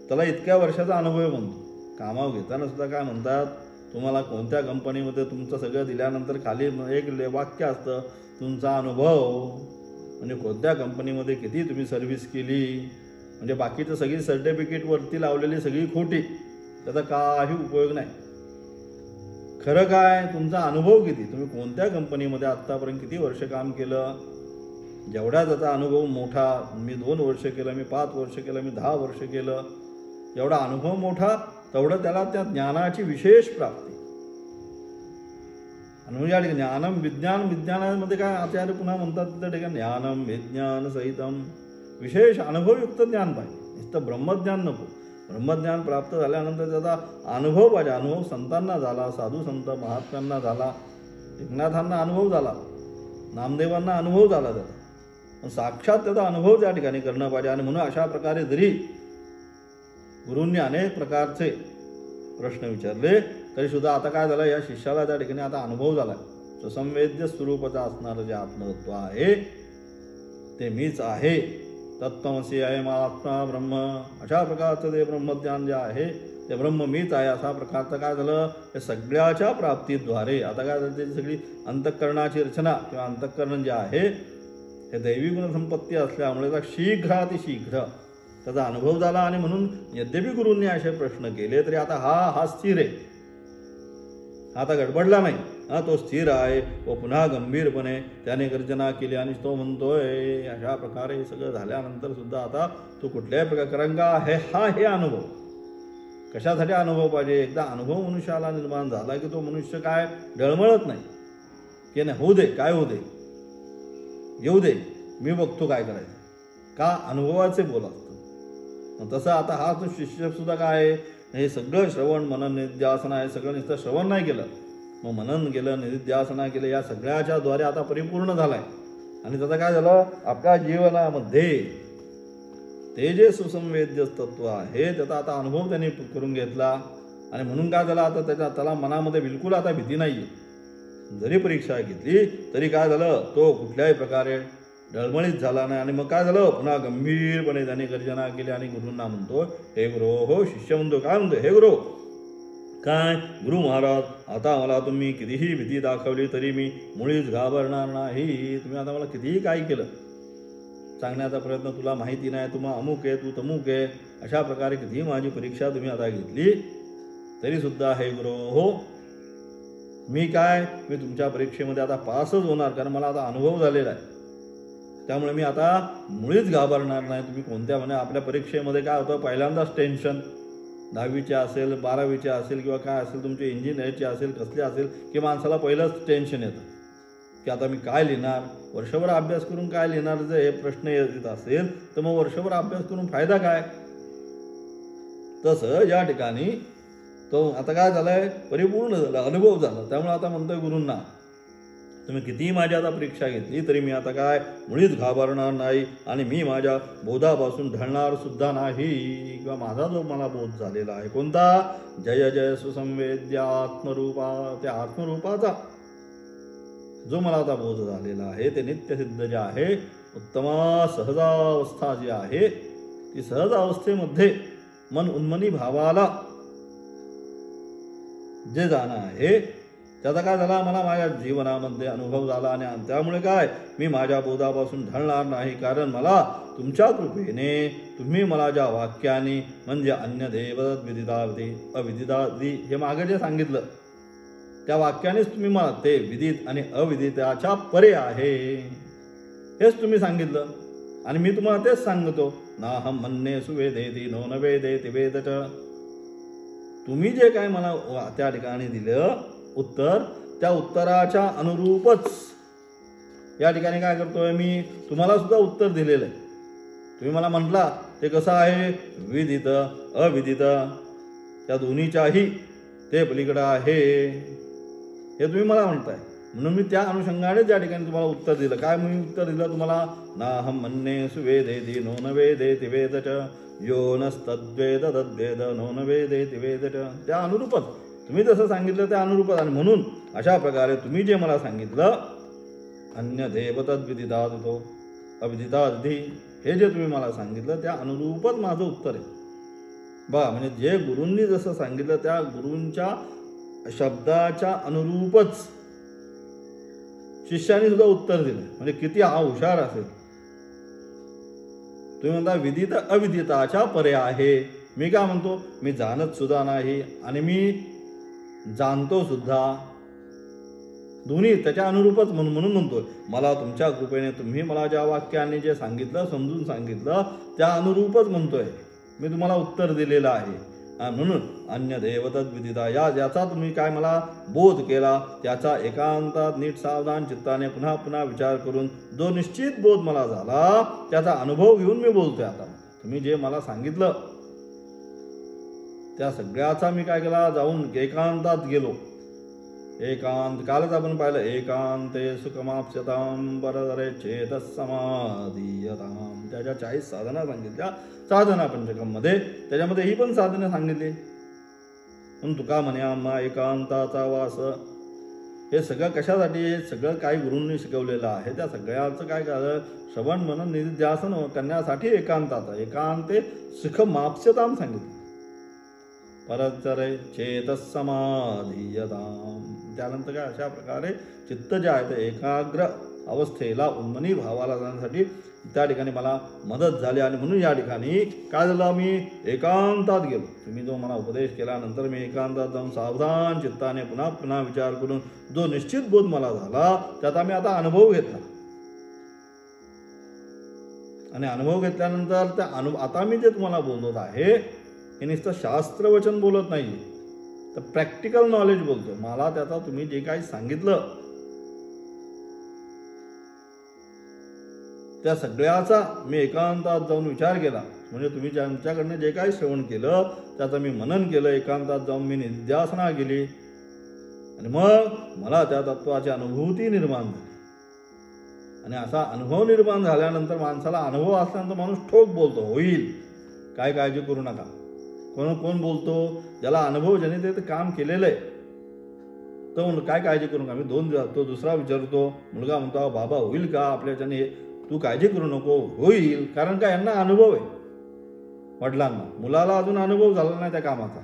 त्याला इतक्या वर्षाचा अनुभव म्हणतो. कामावर घेताना सुद्धा काय म्हणतात, तुम्हाला कोणत्या कंपनीमध्ये तुमचं सगळं दिल्यानंतर खाली एक वाक्य असतं, तुमचा अनुभव म्हणजे कोणत्या कंपनीमध्ये किती तुम्ही सर्व्हिस केली. म्हणजे बाकीचं सगळी सर्टिफिकेट वरती लावलेली सगळी खोटी, त्याचा काही उपयोग नाही. खरं काय, तुमचा अनुभव किती, तुम्ही कोणत्या कंपनीमध्ये आत्तापर्यंत किती वर्ष काम केलं. जेवढा त्याचा अनुभव मोठा, मी 2 वर्ष केलं, मी 5 वर्ष केलं, मी 10 वर्ष केलं, जेवढा अनुभव मोठा तेवढं त्याला त्या ज्ञानाची विशेष प्राप्ती. आणि म्हणजे ज्ञानम विज्ञान, विज्ञानामध्ये काय आचार्य पुन्हा म्हणतात त्या ठिकाणी ज्ञानम विज्ञान सहितम, विशेष अनुभवयुक्त ज्ञान पाहिजे, नुसतं ब्रह्मज्ञान नको. ब्रह्मज्ञान प्राप्त झाल्यानंतर त्याचा अनुभव पाहिजे. अनुभव संतांना झाला, साधू संत महात्म्यांना झाला, एकनाथांना अनुभव झाला, नामदेवांना अनुभव झाला त्याचा, साक्षात त्याचा अनुभव त्या ठिकाणी करणं पाहिजे. आणि म्हणून अशा प्रकारे जरी गुरूंनी अनेक प्रकारचे प्रश्न विचारले तरी सुद्धा आता काय झालं, या शिष्याला त्या ठिकाणी आता अनुभव झाला. सुसंवेद्य स्वरूपाचा असणारं जे आत्मतत्व आहे ते मीच आहे, तत्त्वमसी आहे आत्मा ब्रह्म, अशा प्रकारचं ते ब्रह्मज्ञान जे आहे ते ब्रह्म मीच आहे असा प्रकारचं काय झालं, हे सगळ्याच्या प्राप्तीद्वारे आता काय झालं, त्याची सगळी अंतःकरणाची रचना किंवा अंतःकरण जे आहे हे दैवी गुणसंपत्ती असल्यामुळे त्याचा शीघ्र त्याचा अनुभव झाला. आणि म्हणून यद्यपि गुरूंनी असे प्रश्न केले तरी आता हा स्थिर आहे, आता गडबडला नाही, तो स्थिर आहे व पुन्हा गंभीरपणे त्याने गर्जना केली. आणि तो म्हणतोय अशा प्रकारे सगळं झाल्यानंतर सुद्धा आता तो कुठल्याही प्रकारांगा हे अनुभव कशासाठी अनुभव पाहिजे. एकदा अनुभव मनुष्याला निर्माण झाला की तो मनुष्य काय डळमळत नाही की नाही, होऊ दे काय होऊ दे, येऊ दे, मी बघतो काय करायचं, का अनुभवाचे बोल असतं. तसं आता हा तो शिष्य सुद्धा काय, हे सगळं श्रवण मनन निधिध्यासन आहे, सगळं नुसतं श्रवण नाही केलं, मग मनन केलं, निधिध्यासना केलं, या सगळ्याच्या द्वारे आता परिपूर्ण झालाय. आणि त्याचं काय झालं, आपल्या जीवनामध्ये ते जे सुसंवेद्य तत्व आहे त्याचा आता अनुभव त्यांनी करून घेतला. आणि म्हणून काय झालं, आता त्याला मनामध्ये बिलकुल आता भीती नाहीये. जरी परीक्षा घेतली तरी काय झालं, तो कुठल्याही प्रकारे डळमळीत झाला नाही. आणि मग काय झालं, पुन्हा गंभीरपणे त्याने गर्जना केली आणि गुरूंना म्हणतो, हे गुरु हो. शिष्य म्हणतो काय म्हणतो, हे गुरु काय, गुरु महाराज आता मला तुम्ही कितीही भीती दाखवली तरी मी मुळीच घाबरणार नाही. तुम्ही आता मला कितीही काय केलं सांगण्याचा प्रयत्न, तुला माहिती नाही, तुम्हा अमुक आहे, तू तमुक आहे, अशा प्रकारे कितीही माझी परीक्षा तुम्ही आता घेतली तरी सुद्धा हे गुरु हो, मी तुमच्या परीक्षेमध्ये आता पासच होणार, कारण मला आता अनुभव झालेला आहे. त्यामुळे मी आता मुळीच घाबरणार नाही. तुम्ही कोणत्या आपल्या परीक्षेमध्ये काय होतं, पहिल्यांदाच टेन्शन, 10वीचे असेल, 12वीचे असेल किंवा काय असेल, तुमचे इंजिनिअरचे असेल, कसले असेल, की माणसाला पहिलंच टेन्शन येतं. की आता मी काय लिहिणार, वर्षभर अभ्यास करून काय लिहिणार, जर हे प्रश्न येत असेल तर मग वर्षभर अभ्यास करून फायदा काय. तसं या ठिकाणी तो आता काय झालंय, परिपूर्ण झालं, अनुभव झाला. त्यामुळे आता म्हणतोय गुरूंना, तुम्ही कितीही माझी आता परीक्षा घेतली तरी मी आता काय मुळीच घाबरणार नाही आणि मी माझ्या बोधापासून ढळणार सुद्धा नाही. किंवा माझा जो मला बोध झालेला आहे कोणता, जय जय सुसंवेद्य आत्मरूपा, त्या आत्मरूपाचा जो मला आता बोध झालेला आहे ते नित्यसिद्ध जे आहे, उत्तमा सहजावस्था जी आहे ती सहज अवस्थेमध्ये मन उन्मनी भावाला जे जाणं आहे त्याचा काय झाला, मला माझ्या जीवनामध्ये अनुभव झाला. आणि त्यामुळे काय, मी माझ्या बोधापासून ढळणार नाही. कारण मला तुमच्या कृपेने तुम्ही मला ज्या वाक्याने म्हणजे अन्य देव विदितावधी अविदितावधी हे मागे जे सांगितलं त्या वाक्यानेच तुम्ही मला ते विदित आणि अविदिताच्या परे आहे हेच तुम्ही सांगितलं. आणि मी तुम्हाला तेच सांगतो, नाहम मन्ये सुवेदेति नो न वेदेति वेदच. तुम्ही जे काय मला त्या ठिकाणी दिलं उत्तर, त्या उत्तराच्या अनुरूपच या ठिकाणी काय करतोय मी, तुम्हाला सुद्धा उत्तर दिलेलं आहे. तुम्ही मला म्हटला ते कसं आहे, विदित अविदित त्या दोन्हीच्याही ते पलीकडं आहे हे तुम्ही मला म्हणताय. म्हणून मी त्या अनुषंगाने त्या ठिकाणी तुम्हाला उत्तर दिलं. काय मी उत्तर दिलं तुम्हाला, नाहम मन्ये सुवेदेति नो न वेदेति वेदच यो नस्तद्वेद तद्वेद नो न वेदेति वेदच. त्या अनुरूपच तुम्ही जसं सांगितलं त्या अनुरूपच. आणि म्हणून अशा प्रकारे तुम्ही जे मला सांगितलं अन्य देव तद्विदितादितो अविदितादि हे जे तुम्ही मला सांगितलं त्या अनुरूपच माझं उत्तर आहे. बघा, म्हणजे जे गुरूंनी जसं सांगितलं त्या गुरूंच्या शब्दाच्या अनुरूपच शिष्याने सुद्धा उत्तर दिलं. म्हणजे किती हा हुशार असेल. तुम्ही म्हणता विदित अविदिताच्या परे आहे. मी काय म्हणतो, मी जाणत सुद्धा नाही आणि मी जाणतो सुद्धा, दोन्ही त्याच्या अनुरूपच म्हणून म्हणतोय. मला तुमच्या कृपेने तुम्ही मला ज्या वाक्याने जे सांगितलं समजून सांगितलं त्या अनुरूपच म्हणतोय. मी तुम्हाला उत्तर दिलेलं आहे. म्हणून अन्य देवतद विदिता याचा तुम्ही काय मला बोध केला त्याचा एकांतात नीट सावधान चित्ताने पुन्हा पुन्हा विचार करून जो निश्चित बोध मला झाला त्याचा अनुभव घेऊन मी बोलतोय. आता तुम्ही जे मला सांगितलं त्या सगळ्याचा मी काय केला, जाऊन एकांतात गेलो. एकांत कालच आपण पाहिलं, एकांते सुखमाप्स्यताम परदरे चेतस समाधीयताम. त्याच्या 40 साधना सांगितल्या साधना पंचकम मध्ये, त्याच्यामध्ये ही पण साधनं सांगितली. म्हणून तुका म्हणे आम्हा एकांताचा वास. हे सगळं कशासाठी, हे सगळं काही गुरूंनी शिकवलेलं आहे. त्या सगळ्याचं काय झालं, श्रवण मनन निधिध्यासन करण्यासाठी एकांताचा एकांते सुखमाप्स्यताम सांगितलं. परतरे चेतस समाधीयताम. त्यानंतर काय, अशा प्रकारे चित्त जे आहे ते एकाग्र अवस्थेला उन्मनी भावाला जाण्यासाठी त्या ठिकाणी मला मदत झाली. आणि म्हणून या ठिकाणी काय झालं, मी एकांतात गेलो. तुम्ही जो मला उपदेश केल्यानंतर मी एकांतात जाऊन सावधान चित्ताने पुन्हा पुन्हा विचार करून जो निश्चित बोध मला झाला त्याचा मी आता अनुभव घेतला. आणि अनुभव घेतल्यानंतर त्या आता मी जे तुम्हाला बोलत आहे हे नुसतं शास्त्रवचन बोलत नाही, तर प्रॅक्टिकल नॉलेज बोलतोय. मला त्याचा तुम्ही जे काही सांगितलं त्या सगळ्याचा मी एकांतात जाऊन विचार केला. म्हणजे तुम्ही ज्यांच्याकडनं जे काही श्रवण केलं त्याचं मी मनन केलं, एकांतात जाऊन मी निध्यासना केली आणि मग मला त्या तत्वाची अनुभूती निर्माण झाली. आणि असा अनुभव निर्माण झाल्यानंतर माणसाला अनुभव असल्यानंतर माणूस ठोक बोलतो, होईल काय काळजी करू नका. कोण बोलतो, ज्याला अनुभव ज्याने ते काम केलेलं आहे तो काय काळजी करू नका. मी तो दुसरा विचारतो, मुलगा म्हणतो बाबा होईल का आपल्याच्याने, तू काळजी करू नको, होईल. कारण का यांना अनुभव आहे. वडिलांना, मुलाला अजून अनुभव झाला नाही त्या कामाचा,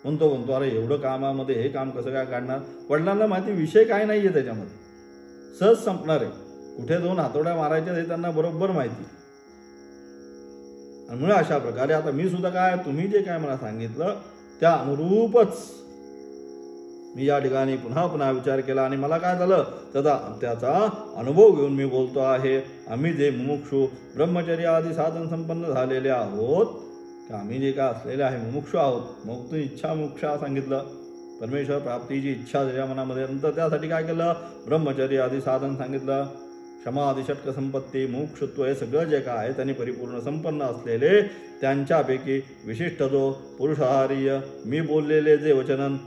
म्हणतो अरे एवढं कामामध्ये हे काम कसं काय काढणार. वडिलांना माहिती विषय काय नाही आहे त्याच्यामध्ये, सहज संपणार आहे, कुठे 2 हातोड्या मारायच्या हे त्यांना बरोबर माहिती. आणि म्हणून अशा प्रकारे आता मी सुद्धा काय, तुम्ही जे काय मला सांगितलं त्या अनुरूपच मी या ठिकाणी पुन्हा पुन्हा विचार केला. आणि मला काय झालं, त्याचा अनुभव घेऊन मी बोलतो आहे. आम्ही जे मुमुक्षु ब्रह्मचर्य आदी साधन संपन्न झालेले आहोत, आम्ही जे काय असलेले आहे मुमुक्षु आहोत. मग तू इच्छा मोक्ष सांगितलं, परमेश्वर प्राप्तीची इच्छा त्याच्या मनामध्ये, नंतर त्यासाठी काय केलं, ब्रह्मचर्य आदी साधन सांगितलं, क्षमा आदी षटक संपत्ती, मोक्षत्व, हे सगळं जे काय आहे त्यांनी परिपूर्ण संपन्न असलेले त्यांच्यापैकी विशिष्ट जो पुरुषाहार्य मी बोललेले जे वचनन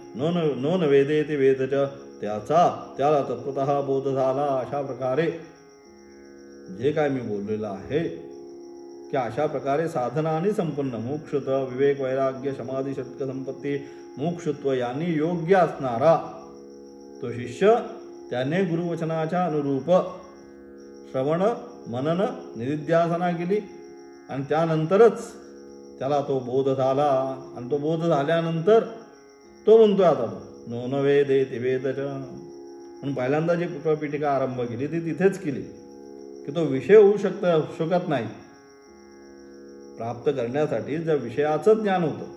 नोन वेदे ते वेदच, त्याला तत्वतः बोध झाला. अशा प्रकारे जे काय मी बोललेलं आहे की अशा प्रकारे साधनाने संपन्न मोक्षत्व, विवेक, वैराग्य, समाधी, षटक संपत्ती, मोक्षत्व यांनी योग्य असणारा तो शिष्य त्याने गुरुवचनाच्या अनुरूप श्रवण मनन निधिध्यासना केली आणि त्यानंतरच त्याला तो बोध झाला. आणि तो बोध झाल्यानंतर तो म्हणतोय आता नो न वेदे ते वेदच. म्हणून पहिल्यांदा जी पीठिका आरंभ केली ती तिथेच केली की तो विषय होऊ शकत नाही. प्राप्त करण्यासाठी जर विषयाचं ज्ञान होतं,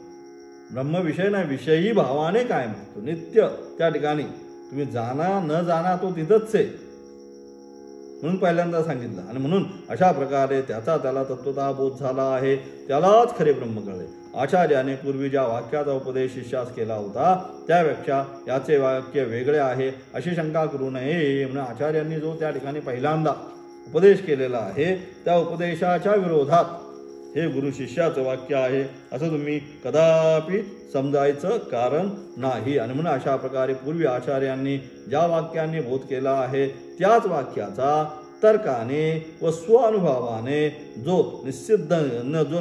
ब्रह्मविषय नाही, विषयी भावाने काय म्हणतो नित्य त्या ठिकाणी तुम्ही जाणा न जाणा तो तिथंच आहे म्हणून पहिल्यांदा सांगितलं. आणि म्हणून अशा प्रकारे त्याला तत्वतः बोध झाला आहे, त्यालाच खरे ब्रह्म कळले. आचार्याने पूर्वी ज्या वाक्याचा उपदेश शिष्यास केला होता त्यापेक्षा याचे वाक्य वेगळे आहे अशी शंका करू नये. म्हणून आचार्यांनी जो त्या ठिकाणी पहिल्यांदा उपदेश केलेला आहे त्या उपदेशाच्या विरोधात हे गुरु शिष्याचं वाक्य आहे असं तुम्ही कदापि समजायचं कारण नाही. आणि म्हणून अशा प्रकारे पूर्वी आचार्यांनी ज्या वाक्यांनी बोध केला आहे त्याच वाक्याचा तर्काने व स्वानुभवाने जो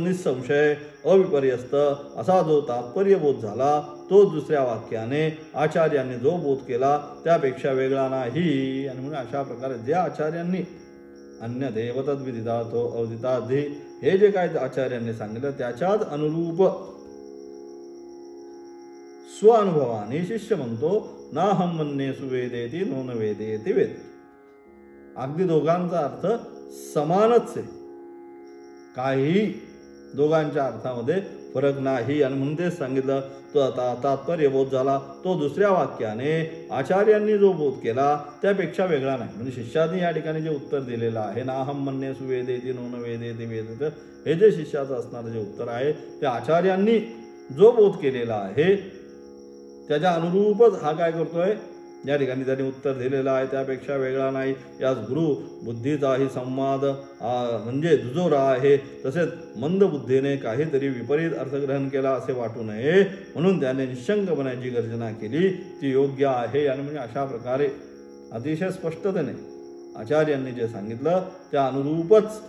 निस्संशय अविपर्यस्त असा जो तात्पर्यबोध झाला तो दुसऱ्या वाक्याने आचार्यांनी जो बोध केला त्यापेक्षा वेगळा नाही. आणि म्हणून अशा प्रकारे ज्या आचार्यांनी अन्य देवतद विदितार्थो अवदिताधी हे जे काय आचार्यांनी सांगितलं त्याच्याच अनुरूप स्वानुभवाने शिष्य म्हणतो नाहम मन्ये सुवेदेती नोन वेदेती वेद. अगदी दोघांचा अर्थ समानच आहे, काही दोघांच्या अर्थामध्ये फरक नाही. आणि म्हणून तेच सांगितलं तो आता तात्पर्यबोध झाला तो दुसऱ्या वाक्याने आचार्यांनी जो बोध केला त्यापेक्षा वेगळा नाही. म्हणजे शिष्याने या ठिकाणी जे उत्तर दिलेलं आहे नाहम मन्ये सुवेदेती नोन वेदेती वेद, हे जे शिष्याचं असणारं जे उत्तर आहे ते आचार्यांनी जो बोध केलेला आहे त्याच्या अनुरूपच हा काय करतोय या ठिकाणी त्यांनी उत्तर दिलेलं आहे, त्यापेक्षा वेगळा नाही. याच गुरु बुद्धीचाही संवाद म्हणजे दुजोरा आहे. तसेच मंद बुद्धीने काहीतरी विपरीत अर्थग्रहण केला असे वाटू नये म्हणून त्याने निशंकपणे जी गर्जना केली ती योग्य आहे. आणि म्हणजे अशा प्रकारे अतिशय स्पष्टतेने आचार्यांनी जे सांगितलं त्या अनुरूपच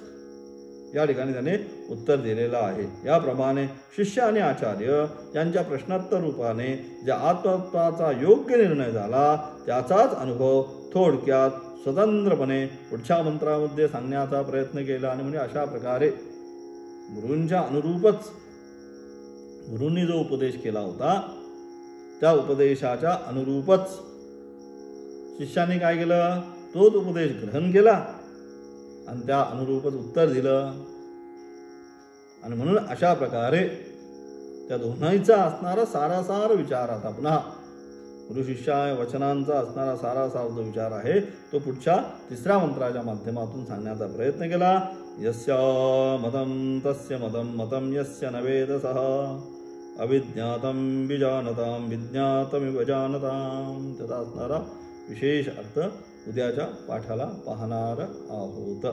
या ठिकाणी त्याने उत्तर दिलेलं आहे. याप्रमाणे शिष्य आणि आचार्य यांच्या प्रश्नोत्तर रूपाने ज्या आत्मतत्वाचा योग्य निर्णय झाला त्याचाच अनुभव थोडक्यात स्वतंत्रपणे पुढच्या मंत्रामध्ये सांगण्याचा प्रयत्न केला. आणि म्हणजे अशा प्रकारे गुरूंच्या अनुरूपच गुरूंनी जो उपदेश केला होता त्या उपदेशाच्या अनुरूपच शिष्याने काय केलं, तोच उपदेश ग्रहण केला आणि त्या अनुरूपच उत्तर दिलं. आणि म्हणून अशा प्रकारे त्या दोन्हीचा असणारा सारासार विचार आता पुन्हा गुरु शिष्या वचनांचा असणारा सारासार जो विचार आहे तो पुढच्या तिसऱ्या मंत्राच्या माध्यमातून सांगण्याचा प्रयत्न केला. यस्य मतं तस्य मतं मतं यस्य न वेदसः अविज्ञातं विजानतां विज्ञातमिव जानतां, त्याचा असणारा विशेष अर्थ उद्याच्या पाठाला पाहणार आहोत.